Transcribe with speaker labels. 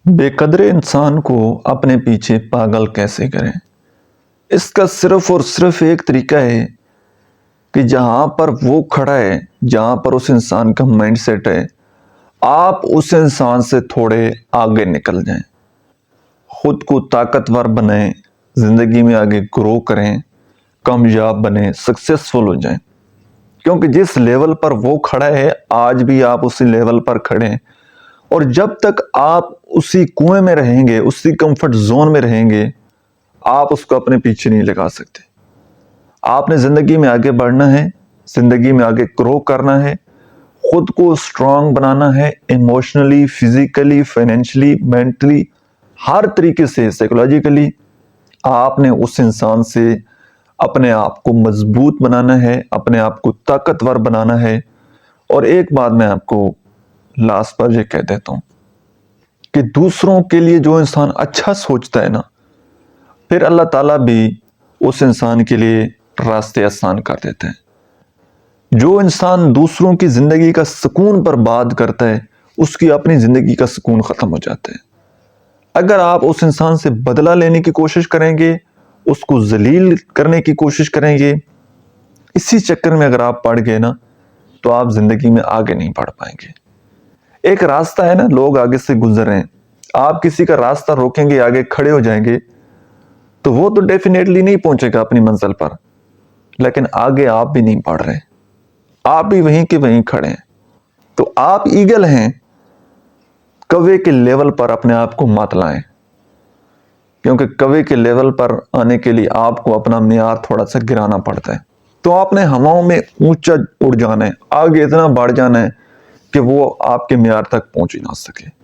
Speaker 1: बेकदर इंसान को अपने पीछे पागल कैसे करें। इसका सिर्फ और सिर्फ एक तरीका है कि जहां पर वो खड़ा है, जहां पर उस इंसान का माइंड सेट है, आप उस इंसान से थोड़े आगे निकल जाएं, खुद को ताकतवर बनाएं, जिंदगी में आगे ग्रो करें, कामयाब बने, सक्सेसफुल हो जाएं। क्योंकि जिस लेवल पर वो खड़ा है, आज भी आप उसी लेवल पर खड़े हैं। और जब तक आप उसी कुएं में रहेंगे, उसी कंफर्ट जोन में रहेंगे, आप उसको अपने पीछे नहीं लगा सकते। आपने जिंदगी में आगे बढ़ना है, जिंदगी में आगे ग्रो करना है, खुद को स्ट्रांग बनाना है, इमोशनली, फिजिकली, फाइनेंशियली, मेंटली, हर तरीके से, साइकोलॉजिकली आपने उस इंसान से अपने आप को मजबूत बनाना है, अपने आप को ताकतवर बनाना है। और एक बात मैं आपको लास्ट पर ये कह देता हूं कि दूसरों के लिए जो इंसान अच्छा सोचता है ना, फिर अल्लाह ताला भी उस इंसान के लिए रास्ते आसान कर देते हैं। जो इंसान दूसरों की जिंदगी का सुकून बर्बाद करता है, उसकी अपनी जिंदगी का सुकून खत्म हो जाता है। अगर आप उस इंसान से बदला लेने की कोशिश करेंगे, उसको जलील करने की कोशिश करेंगे, इसी चक्कर में अगर आप पड़ गए ना, तो आप जिंदगी में आगे नहीं बढ़ पाएंगे। एक रास्ता है ना, लोग आगे से गुजर रहे हैं, आप किसी का रास्ता रोकेंगे, आगे खड़े हो जाएंगे, तो वो तो डेफिनेटली नहीं पहुंचेगा अपनी मंजिल पर, लेकिन आगे आप भी नहीं बढ़ रहे, आप भी वहीं के वहीं खड़े हैं। तो आप ईगल हैं, कौवे के लेवल पर अपने आप को मत लाएं, क्योंकि कौवे के लेवल पर आने के लिए आपको अपना मियार थोड़ा सा गिराना पड़ता है। तो आपने हवाओं में ऊंचा उड़ जाना है, आगे इतना बढ़ जाना है कि वो आपके मियार तक पहुंच ही ना सके।